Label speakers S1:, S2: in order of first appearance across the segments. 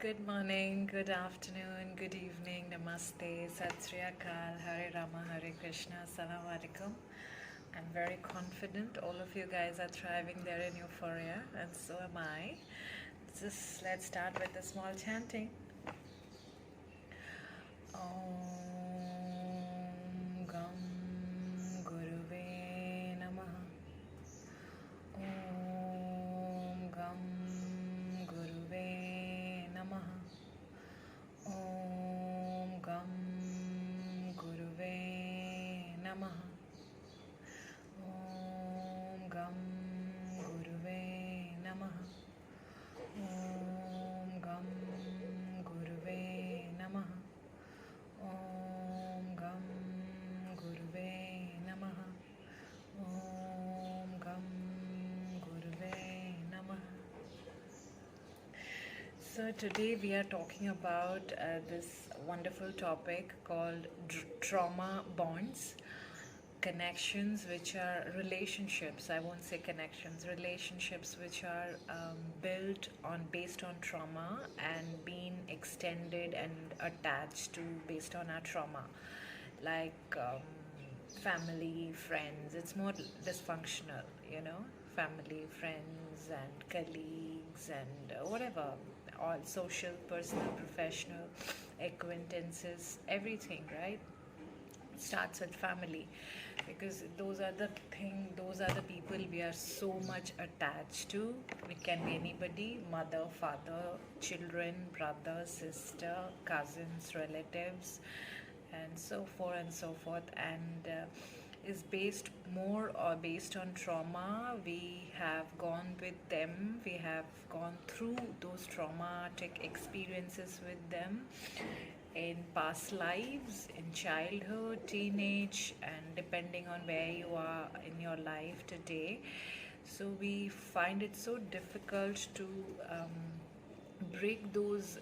S1: Good morning, good afternoon, good evening, namaste, Sat Sri Akal, Hare Rama, Hare Krishna, Assalamu Alaikum. I'm very confident all of you guys are thriving there in euphoria, and so am I. Let's start with a small chanting. Om Gam Guruve Namaha. Om Gam Guruve Namaha. Om Gam Guruve Namaha. Om Gam Guruve Namaha. Om Gam Guruve Namaha. Om Gam Guruve Namaha. Om Gam Guruve Namaha. So today we are talking about this wonderful topic called trauma bonds, connections which are relationships. I won't say connections, relationships which are based on trauma and being extended and attached to based on our trauma, like family, friends. It's more dysfunctional, family, friends, and colleagues, and whatever, all social, personal, professional, acquaintances, everything, right? Starts with family, because those are the people we are so much attached to. It can be anybody: mother, father, children, brother, sister, cousins, relatives, and so forth and so forth. And is based more or based on trauma. We have gone with them, we have gone through those traumatic experiences with them in past lives, in childhood, teenage, and depending on where you are in your life today. So we find it so difficult to break those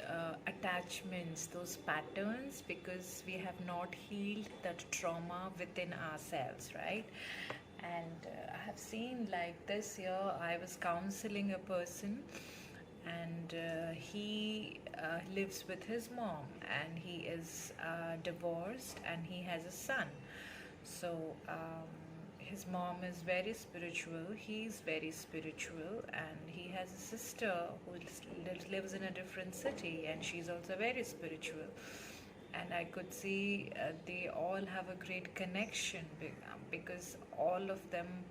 S1: attachments, those patterns, because we have not healed that trauma within ourselves, right? And I have seen, like, this year I was counseling a person, and he lives with his mom, and he is divorced, and he has a son. So his mom is very spiritual, he's very spiritual, and he has a sister who lives in a different city, and she's also very spiritual. And I could see they all have a great connection, because all of them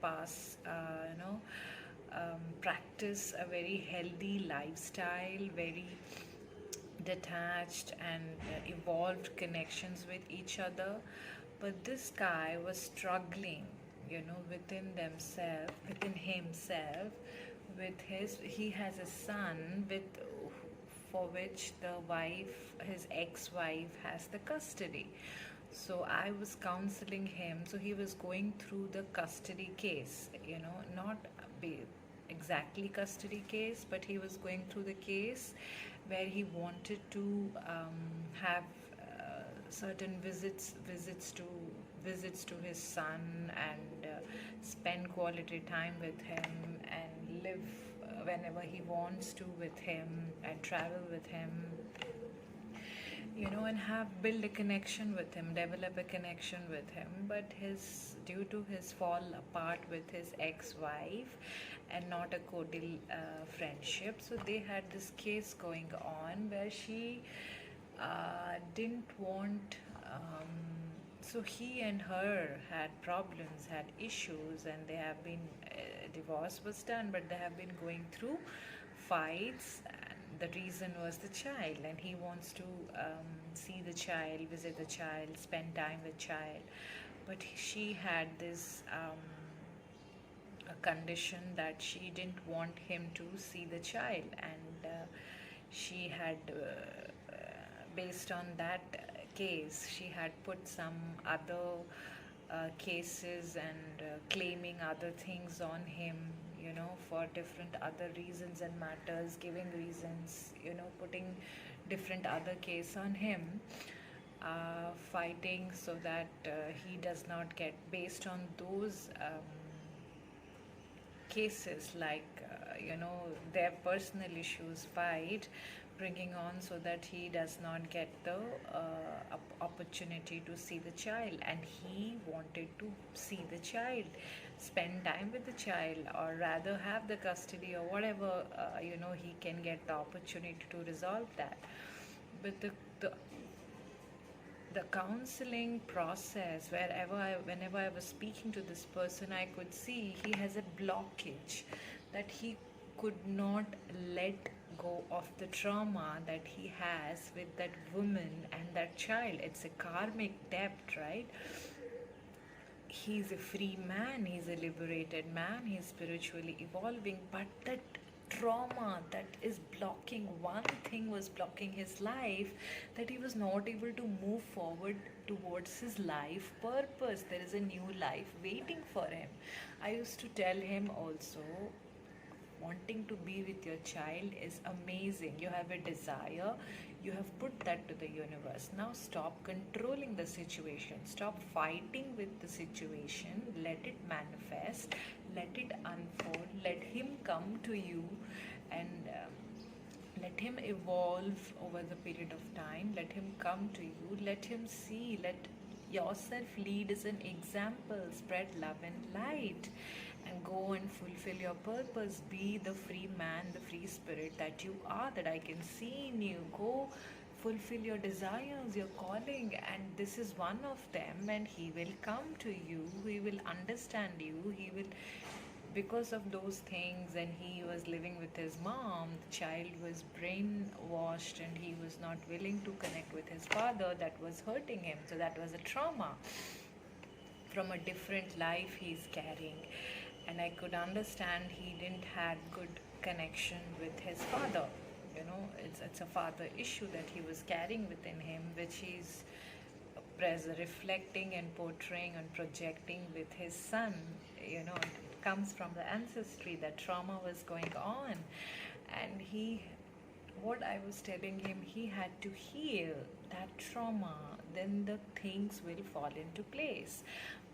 S1: practice a very healthy lifestyle, very detached and evolved connections with each other. But this guy was struggling, within himself, he has a son for which the wife, his ex-wife, has the custody. So I was counseling him. So he was going through the custody case, not exactly custody case, but he was going through the case where he wanted to have certain visits to his son, and spend quality time with him, and live whenever he wants to with him, and travel with him, and build a connection with him, develop a connection with him. But due to his fall apart with his ex-wife, and not a cordial friendship, so they had this case going on where she didn't want. So he and her had problems, had issues, and they have been, divorce was done, but they have been going through fights. And the reason was the child, and he wants to see the child, visit the child, spend time with child. But she had this a condition that she didn't want him to see the child, and she had based on that case, she had put some other cases, and claiming other things on him, for different other reasons and matters, giving reasons, putting different other case on him, fighting so that he does not get, based on those cases, like their personal issues, fight, bringing on so that he does not get the opportunity to see the child, and he wanted to see the child, spend time with the child, or rather have the custody or whatever, he can get the opportunity to resolve that. But the the counseling process, whenever I was speaking to this person, I could see he has a blockage, that he could not let go of the trauma that he has with that woman and that child. It's a karmic debt, right? He's a free man, he's a liberated man, he's spiritually evolving, but that trauma that is blocking, one thing was blocking his life, that he was not able to move forward towards his life purpose. There is a new life waiting for him. I used to tell him also, wanting to be with your child is amazing. You have a desire, you have put that to the universe. Now stop controlling the situation, stop fighting with the situation, let it manifest, let it unfold, let him come to you, and let him evolve over the period of time, let him come to you, let him see, let yourself lead as an example, spread love and light, and go and fulfill your purpose. Be the free man, the free spirit that you are, that I can see in you. Go fulfill your desires, your calling, and this is one of them. And he will come to you, he will understand you, he will, because of those things. And he was living with his mom, the child was brainwashed, and he was not willing to connect with his father. That was hurting him, so that was a trauma from a different life he's carrying. And I could understand he didn't had good connection with his father. It's a father issue that he was carrying within him, which he's reflecting and portraying and projecting with his son. It comes from the ancestry, that trauma was going on, and what I was telling him, he had to heal that trauma, then the things will fall into place.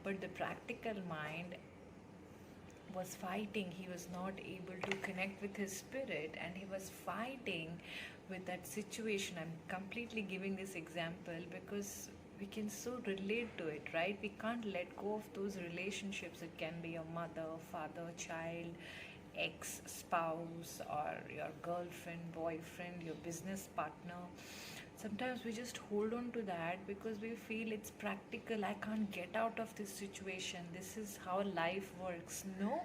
S1: But the practical mind was fighting. He was not able to connect with his spirit, and he was fighting with that situation. I'm completely giving this example because we can so relate to it, right? We can't let go of those relationships. It can be your mother, father, child, ex spouse, or your girlfriend, boyfriend, your business partner. Sometimes we just hold on to that because we feel it's practical. I can't get out of this situation. This is how life works. No.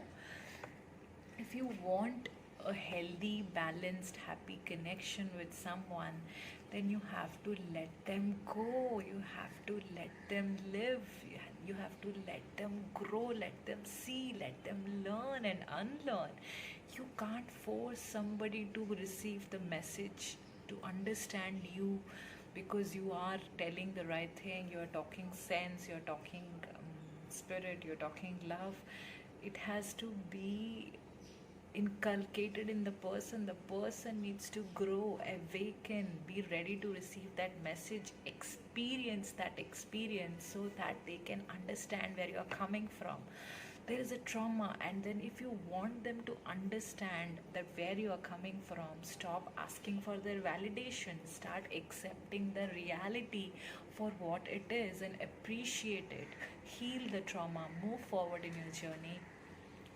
S1: If you want a healthy, balanced, happy connection with someone, then you have to let them go. You have to let them live. You have to let them grow, let them see, let them learn and unlearn. You can't force somebody to receive the message, to understand you, because you are telling the right thing, you're talking sense, you're talking spirit, you're talking love. It has to be inculcated in the person. The person needs to grow, awaken, be ready to receive that message, experience that experience, so that they can understand where you're coming from. There is a trauma, and then if you want them to understand that where you are coming from, stop asking for their validation, start accepting the reality for what it is and appreciate it. Heal the trauma, move forward in your journey,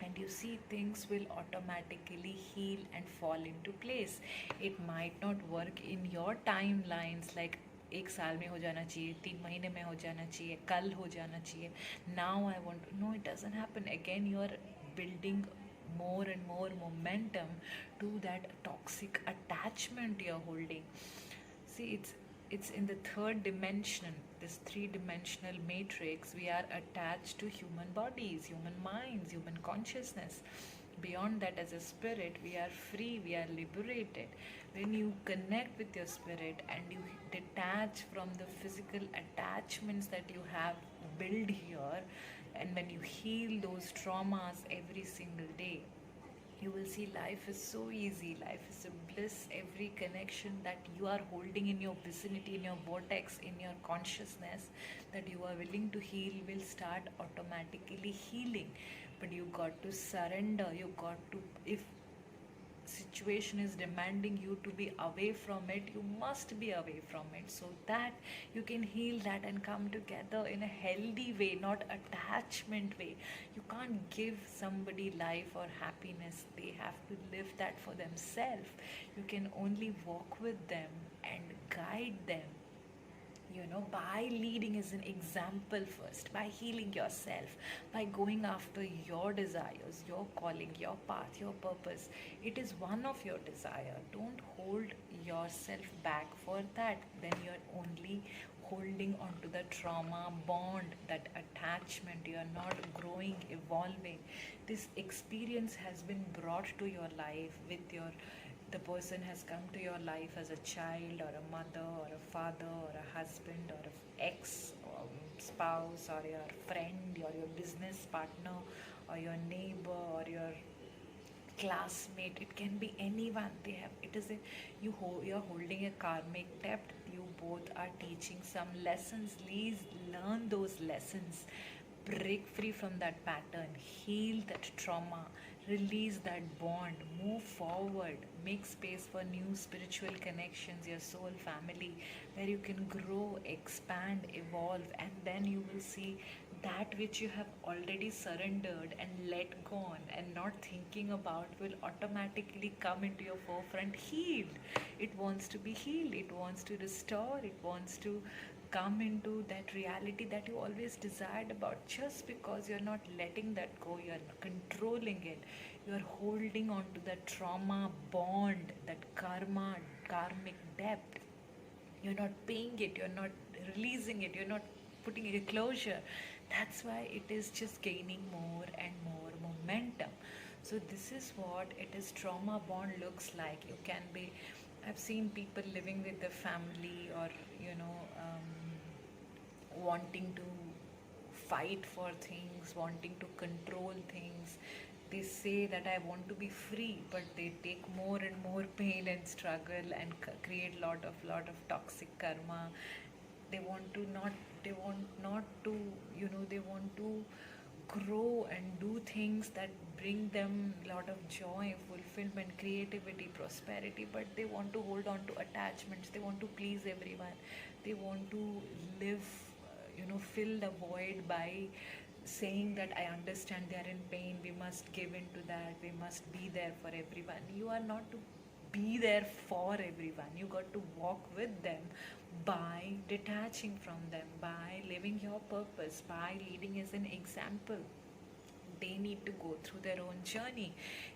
S1: and you see things will automatically heal and fall into place. It might not work in your timelines, like एक साल में हो जाना चाहिए, 3 महीने में हो जाना चाहिए, कल हो जाना चाहिए, now I want to. No, it doesn't happen. Again, you are building more and more momentum to that toxic attachment you're holding. See, it's in the third dimension, this three-dimensional matrix. We are attached to human bodies, human minds, human consciousness. Beyond that, as a spirit, we are free, we are liberated. When you connect with your spirit and you detach from the physical attachments that you have built here, and when you heal those traumas every single day, you will see life is so easy, life is a bliss. Every connection that you are holding in your vicinity, in your vortex, in your consciousness, that you are willing to heal, will start automatically healing. But you got to surrender, you got to, if situation is demanding you to be away from it, you must be away from it, so that you can heal that and come together in a healthy way, not attachment way. You can't give somebody life or happiness, they have to live that for themselves. You can only walk with them and guide them, by leading as an example first, by healing yourself, by going after your desires, your calling, your path, your purpose. It is one of your desire. Don't hold yourself back for that. Then you're only holding on to the trauma bond, that attachment. You're not growing, evolving. This experience has been brought to your life with your the person has come to your life as a child or a mother or a father or a husband or a ex or spouse or your friend or your business partner or your neighbor or your classmate. It can be anyone. They have it is a you're holding a karmic debt. You both are teaching some lessons. Please learn those lessons, break free from that pattern, heal that trauma, release that bond, move forward, make space for new spiritual connections, your soul family, where you can grow, expand, evolve, and then you will see that which you have already surrendered and let go on and not thinking about will automatically come into your forefront healed. It wants to be healed, it wants to restore, it wants to come into that reality that you always desired about. Just because you're not letting that go, you're controlling it, you're holding on to that trauma bond, that karmic debt. You're not paying it, you're not releasing it, you're not putting a closure. That's why it is just gaining more and more momentum. So this is what it is, trauma bond looks like. You can be, I've seen people living with the family, or wanting to fight for things, wanting to control things. They say that I want to be free, but they take more and more pain and struggle and create lot of toxic karma. They want to not, they want not to, they want to grow and do things that bring them a lot of joy, fulfillment, creativity, prosperity, but they want to hold on to attachments. They want to please everyone. They want to live, fill the void by saying that I understand they are in pain, we must give in to that, we must be there for everyone. You are not to be there for everyone. You got to walk with them by detaching from them, by living your purpose, by leading as an example. They need to go through their own journey.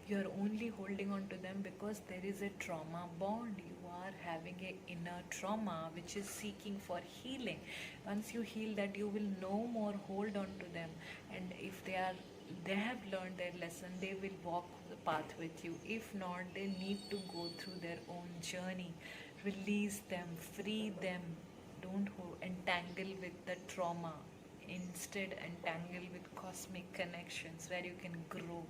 S1: You're only holding on to them because there is a trauma bond. You are having a inner trauma which is seeking for healing. Once you heal that, you will no more hold on to them. And if they have learned their lesson, they will walk the path with you. If not, they need to go through their own journey. Release them, free them. Don't entangle with the trauma. Instead, entangle with cosmic connections where you can grow.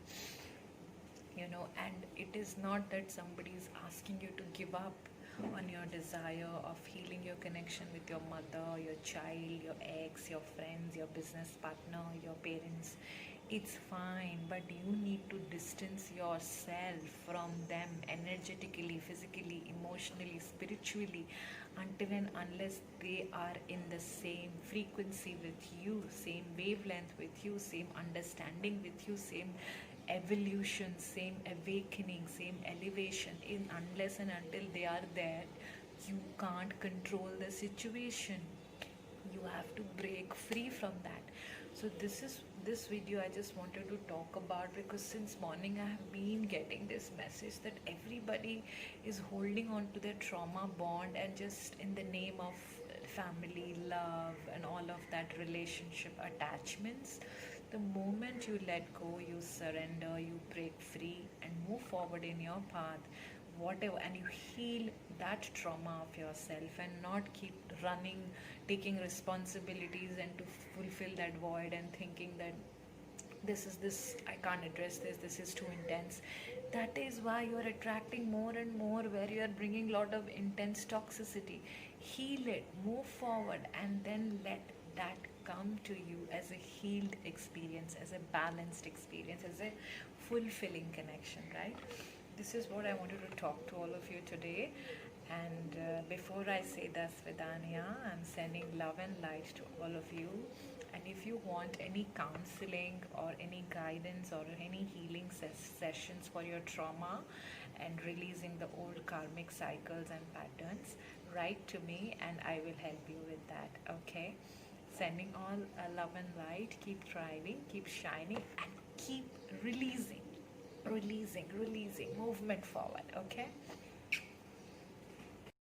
S1: And it is not that somebody is asking you to give up on your desire of healing your connection with your mother, your child, your ex, your friends, your business partner, your parents. It's fine, but you need to distance yourself from them energetically, physically, emotionally, spiritually, until and unless they are in the same frequency with you, same wavelength with you, same understanding with you, same evolution, same awakening, same elevation. In unless and until they are there, you can't control the situation. You have to break free from that. So this video I just wanted to talk about, because since morning I have been getting this message that everybody is holding on to their trauma bond, and just in the name of family, love, and all of that relationship attachments. The moment you let go, you surrender, you break free and move forward in your path, whatever, and you heal that trauma of yourself and not keep running, taking responsibilities and to fulfill that void and thinking that this I can't address this is too intense. That is why you are attracting more and more, where you are bringing lot of intense toxicity. Heal it, move forward, and then let that come to you as a healed experience, as a balanced experience, as a fulfilling connection, right? this is what I wanted to talk to all of you today. And before I say das Vidania, I'm sending love and light to all of you. And if you want any counseling or any guidance or any healing sessions for your trauma and releasing the old karmic cycles and patterns, write to me and I will help you with that. Okay? Sending all love and light. Keep thriving, keep shining, and keep releasing, releasing, movement forward. Okay?